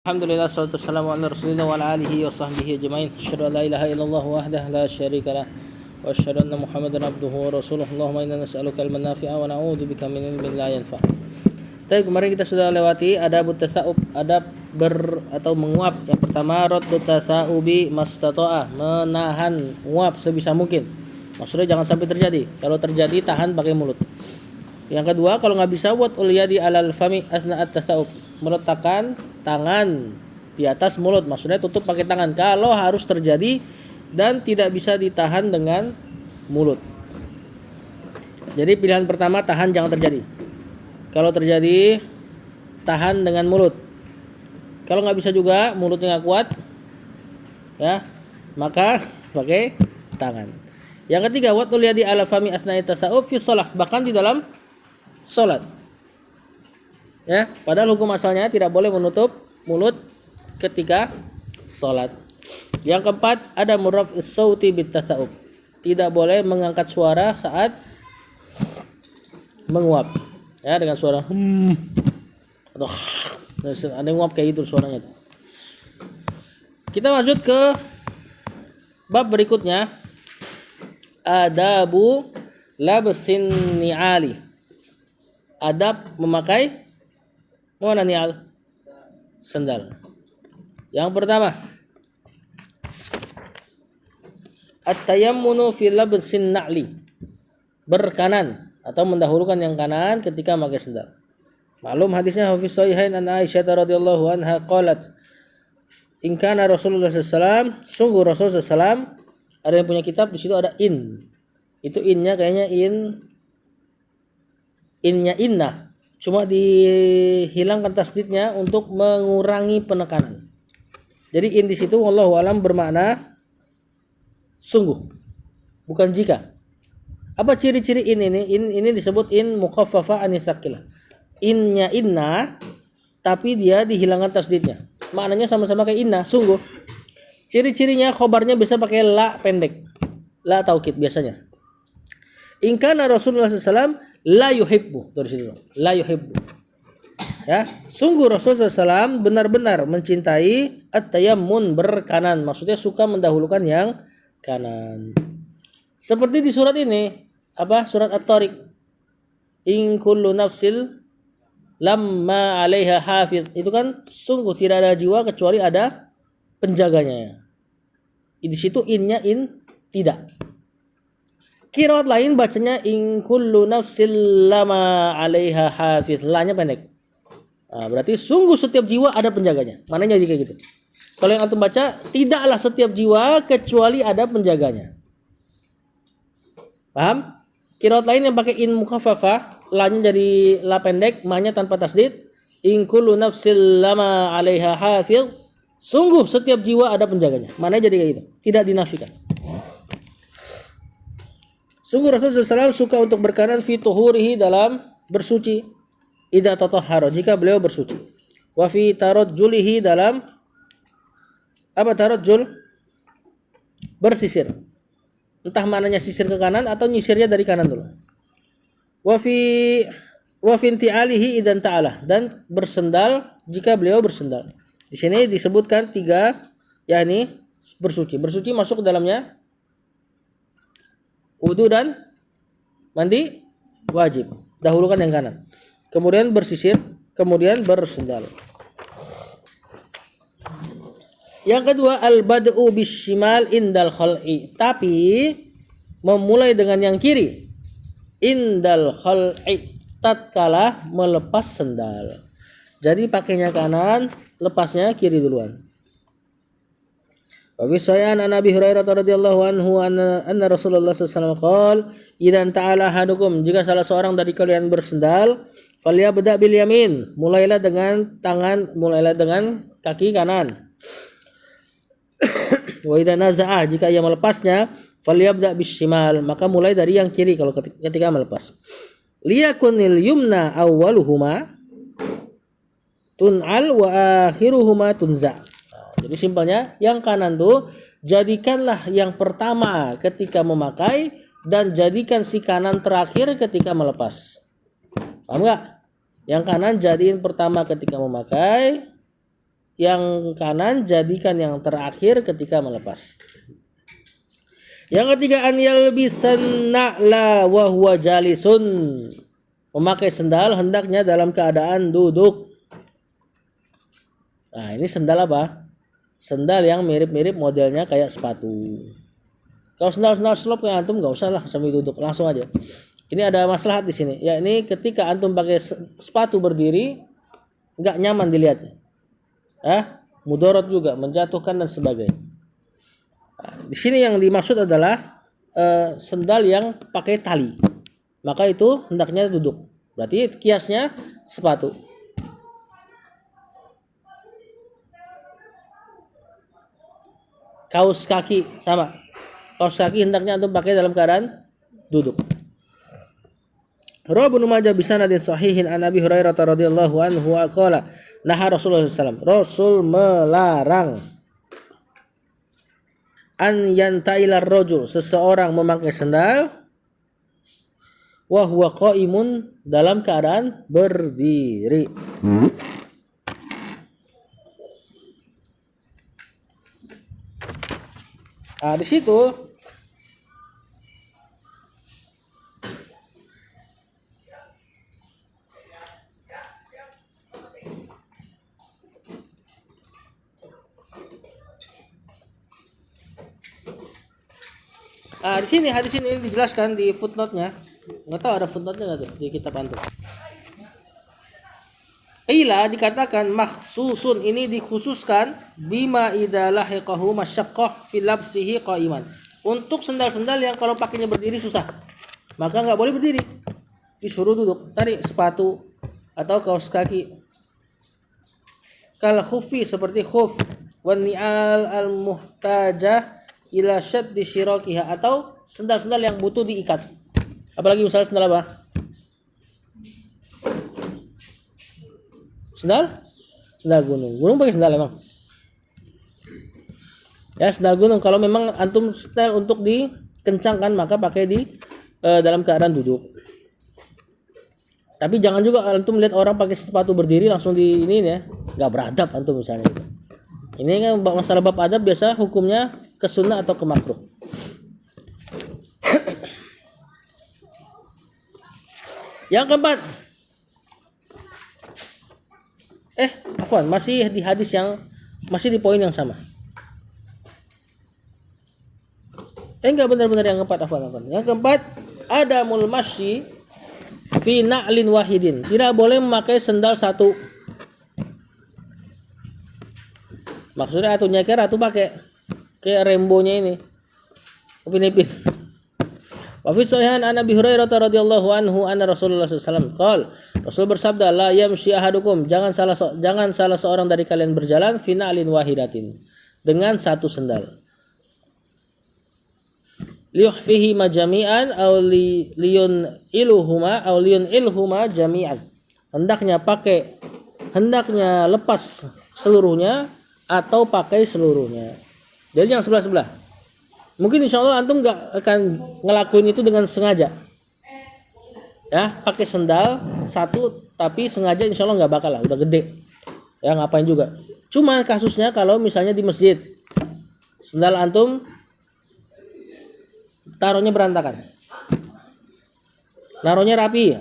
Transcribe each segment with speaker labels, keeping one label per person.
Speaker 1: Alhamdulillah, salatu wassalamu ala rasulillah wa ala alihi wa sahbihi ajma'in. Asyhadu an la ilaha illallah wahdahu la syarika lah wa asyhadu anna Muhammadan abduhu wa rasuluh. Allahumma inna nas'aluka ilman nafi'a wa na'udzubika min ilmin la yanfa'. Tapi kemarin kita sudah lewati adab tasa'ub, adab atau menguap. Yang pertama, raddu tasa'ubi mastata'a, menahan menguap sebisa mungkin. Maksudnya jangan sampai terjadi. Kalau terjadi tahan pakai mulut. Yang kedua, kalau nggak bisa, wat ulyadi alal fami asna'at tasa'ub, meletakkan tangan di atas mulut, maksudnya tutup pakai tangan kalau harus terjadi dan tidak bisa ditahan dengan mulut. Jadi pilihan pertama, tahan jangan terjadi. Kalau terjadi, tahan dengan mulut. Kalau nggak bisa juga, mulutnya nggak kuat, ya, maka pakai tangan. Yang ketiga, wat ulyadi alal fami asna'at tasa'ub fi shalah, bahkan di dalam salat. Ya, padahal hukum asalnya tidak boleh menutup mulut ketika salat. Yang keempat, ada murraf'is sauti bit tasa'ub. Tidak boleh mengangkat suara saat menguap. Ya, dengan suara atau ada nguap kayak gitu suaranya. Kita lanjut ke bab berikutnya. Adabu labsin ni'ali. Adab memakai mana ni'al? Sandal. Yang pertama, at-tayammunu fi labsin na'li. Berkanan atau mendahulukan yang kanan ketika memakai sandal. Maklum hadisnya fi sahihain an Aisyah radhiyallahu anha qalat, in kana Rasulullah sallallahu sungguh Rasul sallallahu, ada yang punya kitab di situ ada in. Itu innya kayaknya innya inna, cuma dihilangkan tasdidnya untuk mengurangi penekanan. Jadi in di situ wallahu alam bermakna sungguh, bukan jika. Apa ciri-ciri in ini? Ini disebut in mukhaffafa anisakilah. Innya inna, tapi dia dihilangkan tasdidnya. Maknanya sama-sama kayak inna, sungguh. Ciri-cirinya khobarnya bisa pakai la pendek, la taukid biasanya. In kana Rasulullah SAW la yuhibbu, dari situ la yuhibbu, ya, sungguh Rasulullah SAW benar-benar mencintai at-tayammun, berkanan, maksudnya suka mendahulukan yang kanan. Seperti di surat ini, apa, surat At-Tariq, in kullu nafsil lamma 'alaiha hafiz, itu kan sungguh tidak ada jiwa kecuali ada penjaganya. Di situ innya in tidak. Qiraat lain bacanya in kullu nafsil lama 'alaiha hafiz, la-nya pendek. Nah, berarti sungguh setiap jiwa ada penjaganya. Mananya kayak gitu. Kalau yang antum baca, tidaklah setiap jiwa kecuali ada penjaganya. Paham? Qiraat lain yang pakai in mukhaffafah, la-nya jadi la pendek, ma-nya tanpa tasdid. In kullu nafsil lama 'alaiha hafiz, sungguh setiap jiwa ada penjaganya. Mananya jadi kayak gitu. Tidak dinafikan. Sungguh Rasulullah SAW suka untuk berkanan fi tuhurihi, dalam bersuci, idza tatahhara, jika beliau bersuci. Wa fi tarajjulihi, dalam apa tarajjul? Bersisir. Entah mananya sisir ke kanan atau nyisirnya dari kanan dulu. Wa fi inti'alihi idzan ta'ala, dan bersendal jika beliau bersendal. Di sini disebutkan 3, yakni bersuci. Bersuci masuk ke dalamnya wudu dan mandi wajib. Dahulukan yang kanan. Kemudian bersisir, kemudian bersendal. Yang kedua, al-bad'u bishimal indal khal'i, tapi memulai dengan yang kiri. Indal khal'i, tatkala melepas sendal. Jadi pakainya kanan, lepasnya kiri duluan. Wa fi sahihan an Abi Hurairah radhiyallahu anhu anna Rasulullah sallallahu alaihi wasallam qala, "Idan ta'ala ahadukum," jika salah seorang dari kalian bersendal, falyabda bil yamin, mulailah dengan kaki kanan. Wa idza naza'a, jika ia melepasnya, falyabda bis shimal, maka mulai dari yang kiri kalau ketika melepas. Liyakunil yumna awwaluhuma tun'al wa akhiruhuma tunza'. Jadi simpelnya, yang kanan tuh jadikanlah yang pertama ketika memakai dan jadikan si kanan terakhir ketika melepas. Paham nggak? Yang kanan jadiin pertama ketika memakai, yang kanan jadikan yang terakhir ketika melepas. Yang ketiga, an yalbisan na'la wa huwa jalisun. Memakai sendal hendaknya dalam keadaan duduk. Nah, ini sendal apa? Sendal yang mirip-mirip modelnya kayak sepatu. Kalau sendal-sendal slop kayak antum nggak usah lah sambil duduk, langsung aja. Ini ada maslahat di sini. Ya, ini ketika antum pakai sepatu berdiri nggak nyaman dilihatnya. Mudarat juga, menjatuhkan dan sebagainya. Nah, di sini yang dimaksud adalah sendal yang pakai tali. Maka itu hendaknya duduk. Berarti kiasnya sepatu. Kaos kaki sama. Kaos kaki hendaknya antum pakai dalam keadaan duduk. Rawahu Ibnu Majah bi sanadin sahihin an Abi Hurairah radhiyallahu anhu qala naha Rasulullah sallallahu alaihi wasallam. Rasul melarang an yantailar rajul, seseorang memakai sendal wa huwa qaimun, dalam keadaan berdiri. Nah, di situ di sini hadis ini dijelaskan di footnote-nya. Enggak tahu ada footnote-nya enggak tuh di kitab antum. Ila dikatakan makhsusun, ini dikhususkan bima idza lahiqahu masyaqqah fi labsihi qa'iman. Untuk sendal-sendal yang kalau pakainya berdiri susah, maka enggak boleh berdiri. Disuruh duduk. Tadi sepatu atau kaos kaki. Kal khuffi, seperti khuf, wan ni'al al muhtajah ila syaddi syirakiha, atau sendal-sendal yang butuh diikat. Apalagi misalnya sendal apa? Sendal gunung. Gunung pakai sendal emang. Ya, sendal gunung. Kalau memang antum style untuk dikencangkan, maka pakai di dalam keadaan duduk. Tapi jangan juga antum lihat orang pakai sepatu berdiri langsung di ini ya, nggak beradab antum misalnya. Ini kan masalah bab adab, biasa hukumnya ke sunnah atau ke makruh. Yang keempat, masih di hadis yang masih di poin yang sama. Enggak, benar-benar yang keempat, Yang keempat, adamul masyi fi na'lin wahidin. Tidak boleh memakai sendal satu. Maksudnya atau nyeker atau pakai kayak rembonya ini. Upin-ipin. Wa fi sahihan an Abi Hurairah radhiyallahu anhu anna Rasulullah sallallahu alaihi wasallam Rasul bersabda, la yamshi ahadukum, jangan salah seorang dari kalian berjalan fi na'lin wahidatin, dengan satu sendal. Liyuhfihi majami'an aw liyun ilhuma jami'an. Hendaknya lepas seluruhnya atau pakai seluruhnya. Jadi yang sebelah-sebelah. Mungkin insya Allah antum gak akan ngelakuin itu dengan sengaja. Ya, pakai sendal satu tapi sengaja insya Allah gak bakal lah, udah gede. Ya, ngapain juga. Cuma kasusnya kalau misalnya di masjid, sendal antum taruhnya berantakan. Naruhnya rapi.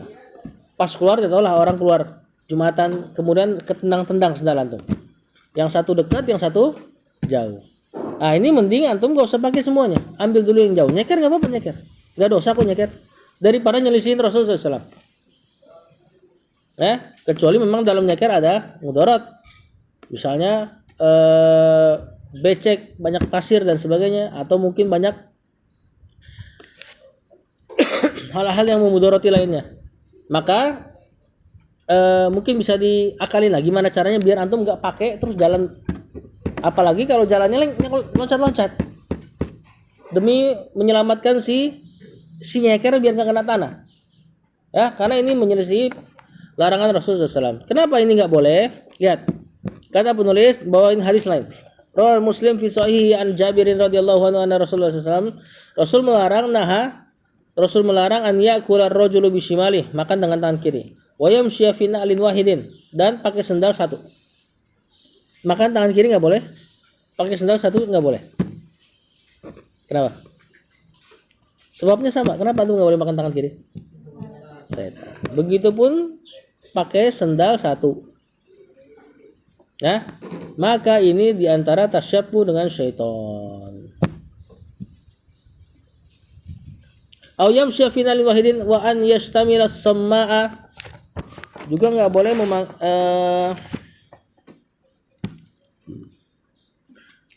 Speaker 1: Pas keluar, ya tau lah orang keluar Jumatan, kemudian ketendang-tendang sendal antum. Yang satu dekat, yang satu jauh. Nah, ini mending antum gak usah pakai semuanya. Ambil dulu yang jauh. Nyeker gak apa-apa nyeker. Gak dosa kok nyeker. Daripada nyelisihin Rasulullah SAW. Kecuali memang dalam nyeker ada mudarat. Misalnya becek, banyak pasir dan sebagainya. Atau mungkin banyak hal-hal yang memudarati lainnya. Maka mungkin bisa diakalin lah gimana caranya biar antum nggak pakai terus jalan, apalagi kalau jalannya loncat-loncat demi menyelamatkan si nyeker biar nggak kena tanah ya, karena ini menyelisih larangan Rasulullah SAW. Kenapa ini nggak boleh? Lihat kata penulis, bawain hadis lain. Rawal Muslim fi sahih an Jabirin radhiyallahu anhu anna Rasulullah SAW Rasul melarang an ya'kula ar-rajulu bishimali, makan dengan tangan kiri. Wa yamshi fi na'lin wahidin, dan pakai sendal satu. makan tangan kiri nggak boleh, pakai sendal satu nggak boleh. Kenapa? Sebabnya sama. Kenapa antum nggak boleh makan tangan kiri? Setan. Begitupun pakai sendal satu. Ya, maka ini diantara tasyabbuh dengan syaitan. Au yamshi fi nalin wahidin wa an yastamila as-samma'a, juga nggak boleh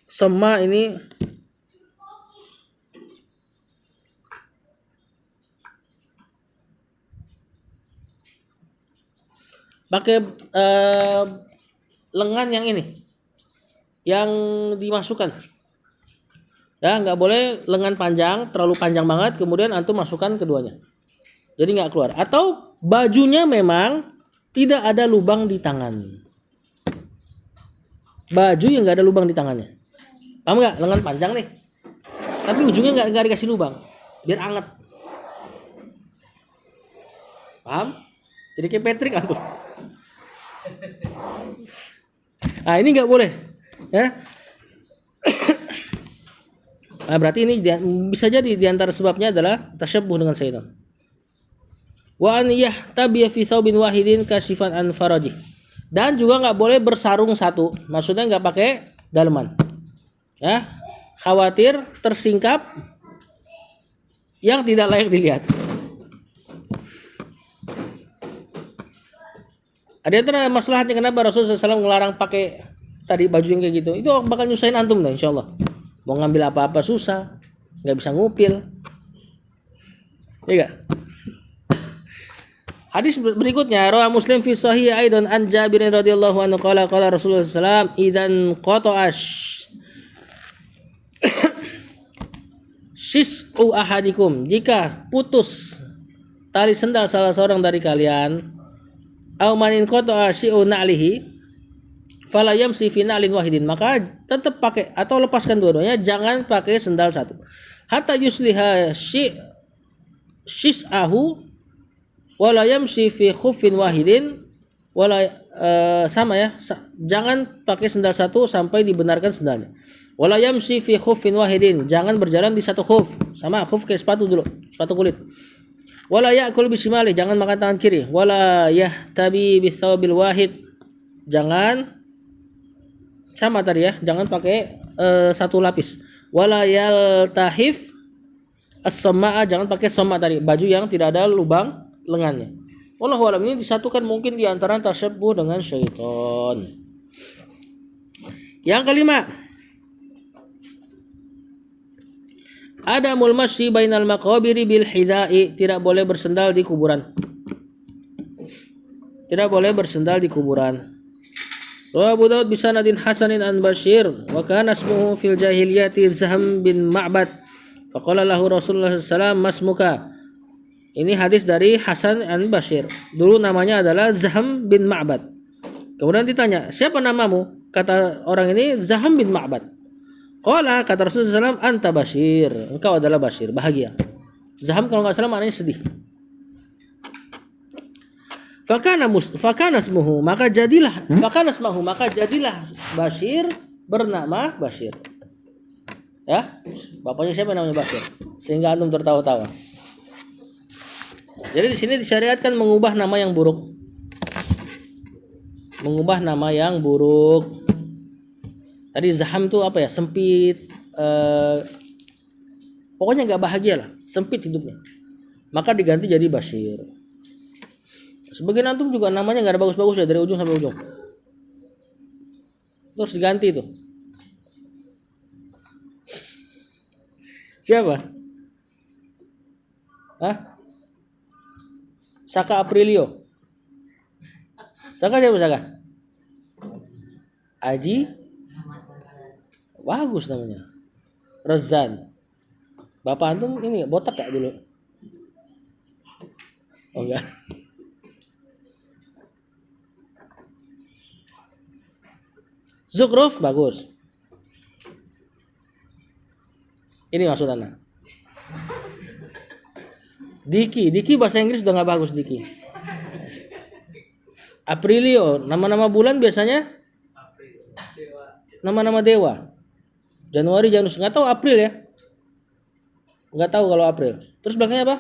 Speaker 1: sama ini pakai lengan yang ini yang dimasukkan. Ya, nggak boleh lengan panjang, terlalu panjang banget, kemudian antum masukkan keduanya. Jadi nggak keluar. Atau bajunya memang tidak ada lubang di tangan. Baju yang nggak ada lubang di tangannya. Paham nggak? Lengan panjang nih, tapi ujungnya nggak dikasih lubang, biar anget. Paham? Jadi kayak Patrick antum. Nah ini nggak boleh. Ya. Nah, berarti ini bisa jadi diantara sebabnya adalah tasyabbuh dengan syaitan. Wa an yahtabiya fi thawbin wahidin kasifan an farajih. Dan juga nggak boleh bersarung satu. Maksudnya nggak pakai daleman. Ya, khawatir tersingkap yang tidak layak dilihat. Ada antara masalahnya kenapa Rasulullah SAW ngelarang pakai tadi baju yang kayak gitu. Itu bakal nyusahin antum dah insyaallah. Mau ngambil apa-apa susah, nggak bisa ngupil. Iya gak? Hadis berikutnya, rawi Muslim fi sahih aidan an Jabir radhiyallahu anhu qala Rasulullah sallallahu alaihi wasallam idzan qata'ash shis'u ahadikum, jika putus tali sendal salah seorang dari kalian, aw manin qata'a shi'u na'lihi fala yamsi fi na'lin wahidin, maka tetap pakai atau lepaskan dua-duanya, jangan pakai sendal satu. Hatta yusliha shis'ahu wala yamshi fi khuffin wahidin wala sama ya, jangan pakai sendal satu sampai dibenarkan sendalnya. Wala yamshi fi khuffin wahidin, jangan berjalan di satu khuf, sama khuf kayak sepatu dulu, sepatu kulit. Wala ya'kul bisimali, jangan makan tangan kiri. Wala yahtabi bisawbil wahid, jangan sama tadi ya, jangan pakai satu lapis. Wala yaltahif as-samma'a, jangan pakai sama tadi, baju yang tidak ada lubang lengannya. Wallahu a'lam, ini disatukan mungkin di antara tasyabbuh dengan syaitan. Yang kelima, ada mulmasyi bainal maqabiri bil hidai, tidak boleh bersendal di kuburan. Tidak boleh bersendal di kuburan. Wa Abu Daud bisanadin hasanin an Bashir wa kana ismuhu fil jahiliyati Zahm bin Ma'bad. Faqala lahu Rasulullah sallallahu alaihi wasallam masmuka. Ini hadis dari Hasan an Bashir. Dulu namanya adalah Zahm bin Ma'bad. Kemudian ditanya, "Siapa namamu?" Kata orang ini, Zahm bin Ma'bad. Qala, kata Rasulullah SAW, "Anta Bashir." Engkau adalah Bashir, bahagia. Zahm kalau enggak salah maknanya sedih. Fakana ismuhu, maka jadilah Bashir bernama Bashir. Ya, bapaknya siapa namanya Bashir? Sehingga antum tertawa-tawa. Jadi di sini disyariatkan mengubah nama yang buruk. Mengubah nama yang buruk. Tadi Zaham itu apa ya? Sempit. Pokoknya nggak bahagia lah, sempit hidupnya. Maka diganti jadi Bashir. Sebagian antum juga namanya nggak ada bagus-bagus ya, dari ujung sampai ujung. Terus diganti itu. Siapa? Hah? Saka Aprilio. Saka siapa Saka? Aji? Bagus namanya. Rezan. Bapak antum ini botak gak dulu? Oh enggak. Zukruf bagus. Ini maksud anak. Diki bahasa Inggris udah nggak bagus Diki. Aprilio, nama-nama bulan biasanya nama-nama dewa. Januari, Janus, nggak tahu April ya. Nggak tahu kalau April. Terus belakangnya apa?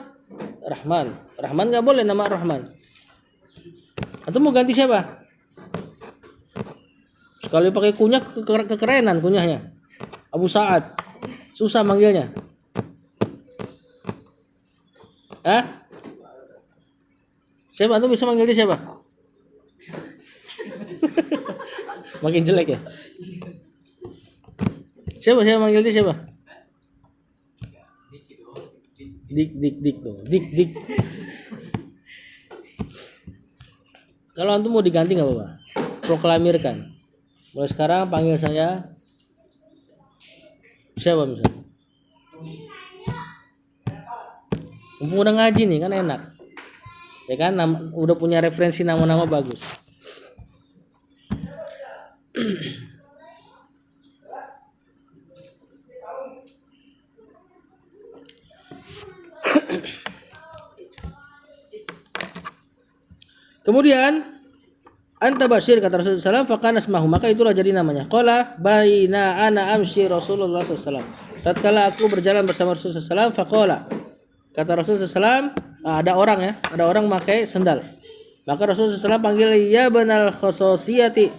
Speaker 1: Rahman. Rahman nggak boleh nama Rahman. Atau mau ganti siapa? Sekali pakai kunyah kekerenan kunyahnya. Abu Sa'ad. Susah manggilnya. Hah? Siapa? Antum bisa manggil dia siapa? Makin jelek ya? Siapa manggil dia siapa? Dik tuh. Dik. Kalau antum mau diganti nggak apa-apa. Proklamirkan. Mulai sekarang panggil saya siapa misalnya? Mumpung udah ngaji nih kan enak. Ya kan udah punya referensi nama-nama bagus. Kemudian anta Bashir kata Rasulullah SAW, fakana asmahu, maka itulah jadi namanya. Qala baina ana amshi Rasulullah SAW. Tatkala aku berjalan bersama Rasulullah SAW, faqala, kata Rasulullah SAW, ada orang memakai sendal. Maka Rasulullah SAW panggil, ya banal khososiyati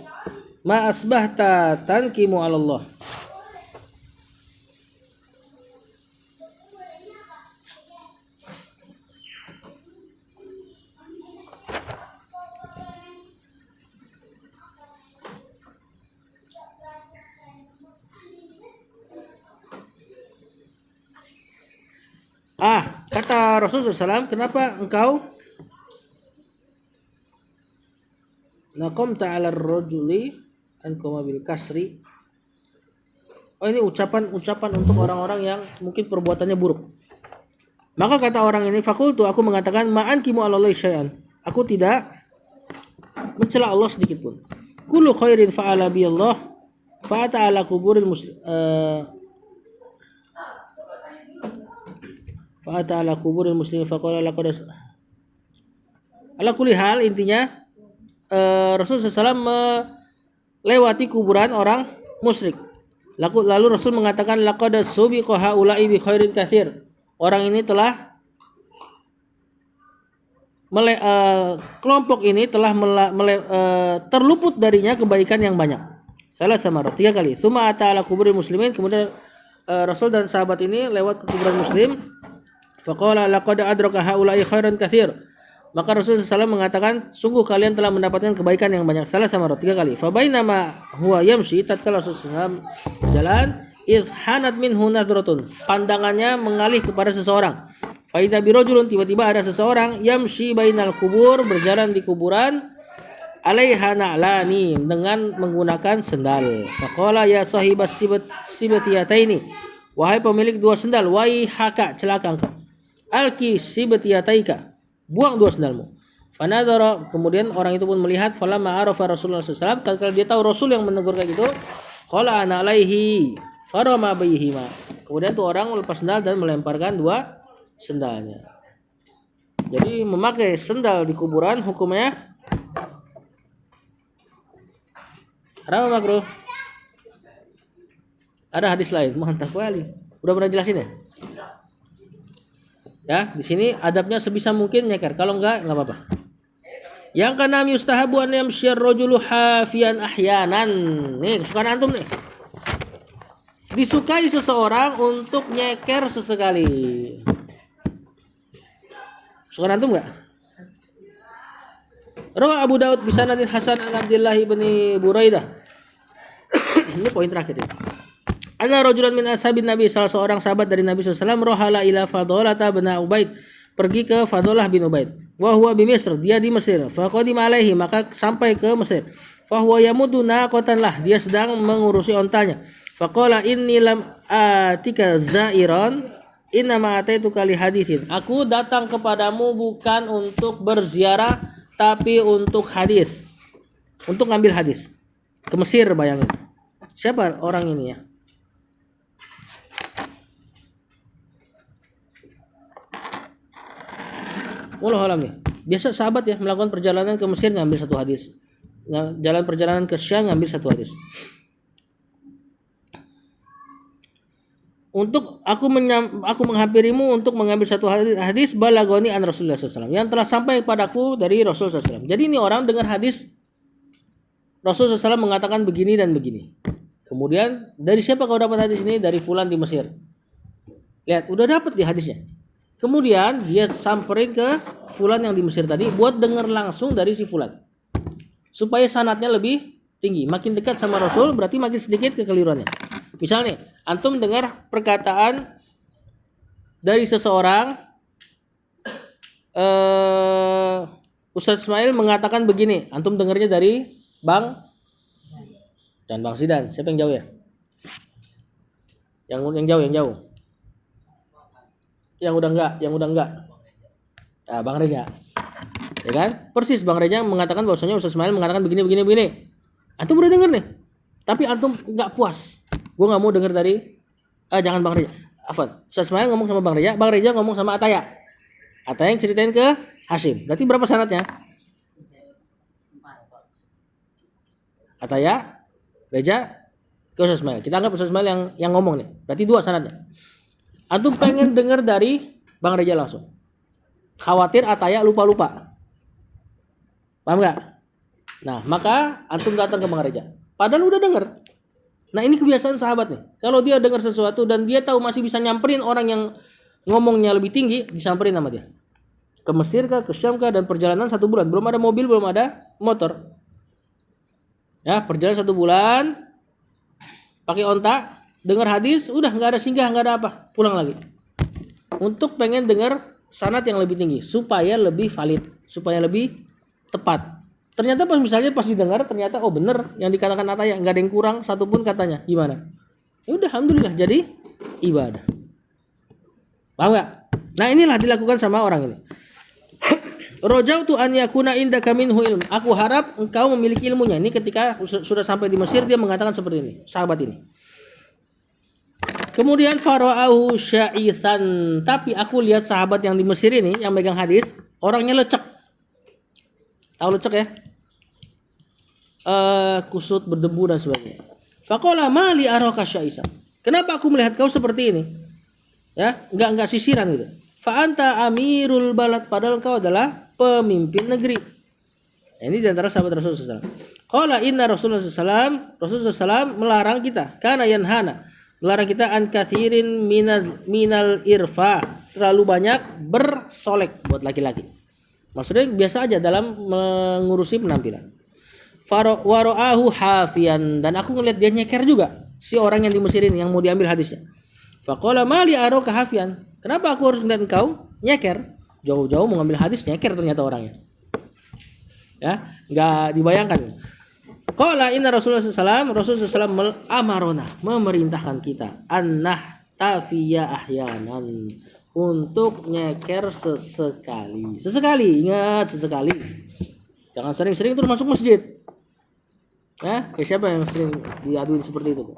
Speaker 1: ma asbahta tankimu ala Allah. Kata Rasulullah SAW, kenapa engkau naqamta 'ala ar-rajuli anqama bil kasri. Ini ucapan untuk orang-orang yang mungkin perbuatannya buruk. Maka kata orang ini, fakultu, aku mengatakan, ma'an kimu 'ala Allah syai'an. Aku tidak mencela Allah sedikit pun. Kullu khairin fa'ala bi Allah fa'ata 'ala kuburil muslim. Fa'ata ala kuburil muslimin faqala laqad ala kulli hal, intinya Rasul SAW melewati kuburan orang musyrik. Lalu Rasul mengatakan laqad subiqa haula'i bi khairin katsir. Orang ini telah kelompok ini telah terluput darinya kebaikan yang banyak. Salah sama 3 kali. Summa ata ala kuburil muslimin, kemudian Rasul dan sahabat ini lewat ke kuburan muslim. Faqala laqad adraka haula'i khairan katsir. Maka Rasulullah SAW mengatakan, sungguh kalian telah mendapatkan kebaikan yang banyak. Salah sama 3 kali. Fa bainama huwa yamshi, tatkala Rasulullah SAW jalan, iz hanat minhu nadratun, pandangannya mengalih kepada seseorang. Fa idza birajulun, tiba-tiba ada seseorang, yamshi bainal kubur, berjalan di kuburan, alaiha na'lani, dengan menggunakan sendal. Faqala ya sahibas sibatiyataini, wahai pemilik 2 sendal, waihaka, celaka engkau. Alki sibatiyataika, buang 2 sendalmu. Fanadhara, kemudian orang itu pun melihat, falamma arafa Rasulullah SAW, tatkala dia tahu Rasul yang menegur kayak gitu, qala ana alaihi farama bihima. Kemudian tuh orang melepas sendal dan melemparkan 2 sendalnya. Jadi memakai sendal di kuburan hukumnya haram makruh. Ada hadis lain, mantap kali. Udah pernah jelasin ya? Ya, di sini adabnya sebisa mungkin nyeker. Kalau enggak apa-apa. Yang keenam, yustahabu an yamsyir rajulu hafian ahyanan. Nih, kesukaan antum nih. Disukai seseorang untuk nyeker sesekali. Kesukaan antum enggak? Rawa Abu Daud bisanadin Hasan an Abdullah bin Buraidah. Ini poin terakhir ya. Ada rajulan min ashabin Nabi, salah seorang sahabat dari Nabi SAW, rohala ila Fadolata bin Ubaid, pergi ke Fadolah bin Ubaid. Wa huwa bi Misr, dia di Mesir. Faqadim alaihi, maka sampai ke Mesir. Fa huwa yamudu naqatan lah, dia sedang mengurusi ontanya. Faqala inni lam atika zairan, inna ma ataituka li haditsin. Aku datang kepadamu bukan untuk berziarah, tapi untuk hadis. Untuk ngambil hadis. Ke Mesir, bayangin. Siapa orang ini ya? Wallahu alam nih. Biasa sahabat ya melakukan perjalanan ke Mesir ngambil 1 hadis. Jalan perjalanan ke Syam ngambil 1 hadis. aku menghampirimu untuk mengambil satu hadis balagoni an Rasulullah SAW yang telah sampai padaku dari Rasul SAW. Jadi ini orang dengar hadis Rasul SAW mengatakan begini dan begini. Kemudian dari siapa kau dapat hadis ini? Dari fulan di Mesir. Lihat, udah dapat di hadisnya. Kemudian dia samperin ke fulan yang di Mesir tadi buat dengar langsung dari si fulan. Supaya sanadnya lebih tinggi. Makin dekat sama Rasul berarti makin sedikit kekeliruannya. Misalnya, antum dengar perkataan dari seseorang, Ustaz Ismail mengatakan begini, antum dengarnya dari Bang dan Bang Sidan. Siapa yang jauh ya? Yang jauh. Yang udah enggak. Nah, Bang Reja. Ya kan? Persis Bang Reja mengatakan bahwasanya Ustaz Ismail mengatakan begini. Antum udah denger nih. Tapi antum enggak puas. Gue nggak mau dengar dari jangan Bang Reja. Afwan. Ustaz Ismail ngomong sama Bang Reja ngomong sama Ataya yang ceritain ke Hashim. Berarti berapa sanadnya? Ataya, Reja, ke Ustaz Ismail. Kita anggap Ustaz Ismail yang ngomong nih. Berarti 2 sanadnya. Antum pengen dengar dari Bang Reja langsung. Khawatir Ataya lupa. Paham nggak? Nah, maka antum datang ke Bang Reja. Padahal udah dengar. Nah, ini kebiasaan sahabat nih. Kalau dia dengar sesuatu dan dia tahu masih bisa nyamperin orang yang ngomongnya lebih tinggi, disamperin sama dia. Ke Mesir kah, ke Syam kah, dan perjalanan 1 bulan. Belum ada mobil, belum ada motor. Ya, perjalanan 1 bulan, pakai onta, dengar hadis, udah nggak ada singgah, nggak ada apa, pulang lagi. Untuk pengen dengar sanad yang lebih tinggi, supaya lebih valid, supaya lebih tepat. Ternyata pas didengar ternyata bener yang dikatakan Ataya, nggak ada yang kurang satupun katanya. Gimana? Ya udah, alhamdulillah jadi ibadah. Paham nggak? Nah, inilah dilakukan sama orang ini. Rojautu an yakuna indaka minhu ilm. Aku harap engkau memiliki ilmunya. Ini ketika sudah sampai di Mesir dia mengatakan seperti ini, sahabat ini. Kemudian fara'ahu sya'ithan, tapi aku lihat sahabat yang di Mesir ini yang megang hadis, orangnya lecek. Tahu lecek ya? Kusut, berdebu dan sebagainya. Faqala ma li araka sya'ithan. Kenapa aku melihat kau seperti ini? Ya, enggak sisiran gitu. Fa anta amirul balad, padahal kau adalah pemimpin negeri. Ini di antara sahabat Rasulullah SAW. Qala inna Rasulullah SAW melarang kita, kana yanhana, melarang kita an katsirin minal irfa, terlalu banyak bersolek buat laki-laki. Maksudnya biasa aja dalam mengurusi penampilan. Wara'ahu hafian, dan aku ngeliat dia nyeker juga, si orang yang di Mesir ini yang mau diambil hadisnya. Faqala ma li araka hafian, kenapa aku harus ngeliat engkau nyeker? Jauh-jauh mengambil hadis nyeker ternyata orangnya. Ya, enggak dibayangkan. Qala inna Rasulullah SAW amarona, memerintahkan kita annah tafiya ahyanan, untuk nyeker sesekali. Ingat, sesekali. Jangan sering-sering terus masuk masjid. Ya, kayak siapa yang sering diaduin seperti itu?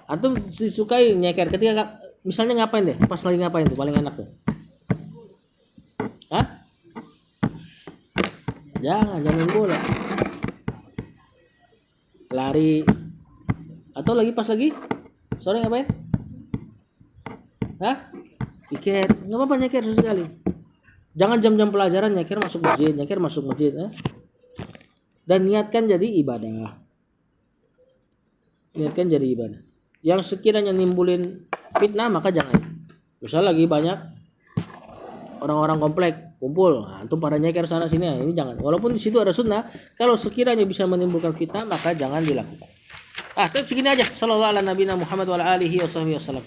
Speaker 1: Antum disukai nyeker ketika misalnya ngapain deh? Pas lagi ngapain tuh paling enak tuh? Hah? Jangan bola. Lari. Atau lagi pas lagi sore ngapain? Hah? Piket. Enggak apa-apa nyeker sekali. Jangan jam-jam pelajaran nyeker masuk masjid ya. Dan niatkan jadi ibadah. Yang sekiranya nimbulin fitnah maka jangan. Misal lagi banyak orang-orang komplek kumpul, antum pada nyeker sana sini, ini jangan. Walaupun di situ ada sunnah, kalau sekiranya bisa menimbulkan fitnah maka jangan dilakukan. Terus segini aja. Sallallahu ala nabiyina Muhammad wa ala alihi wasallam.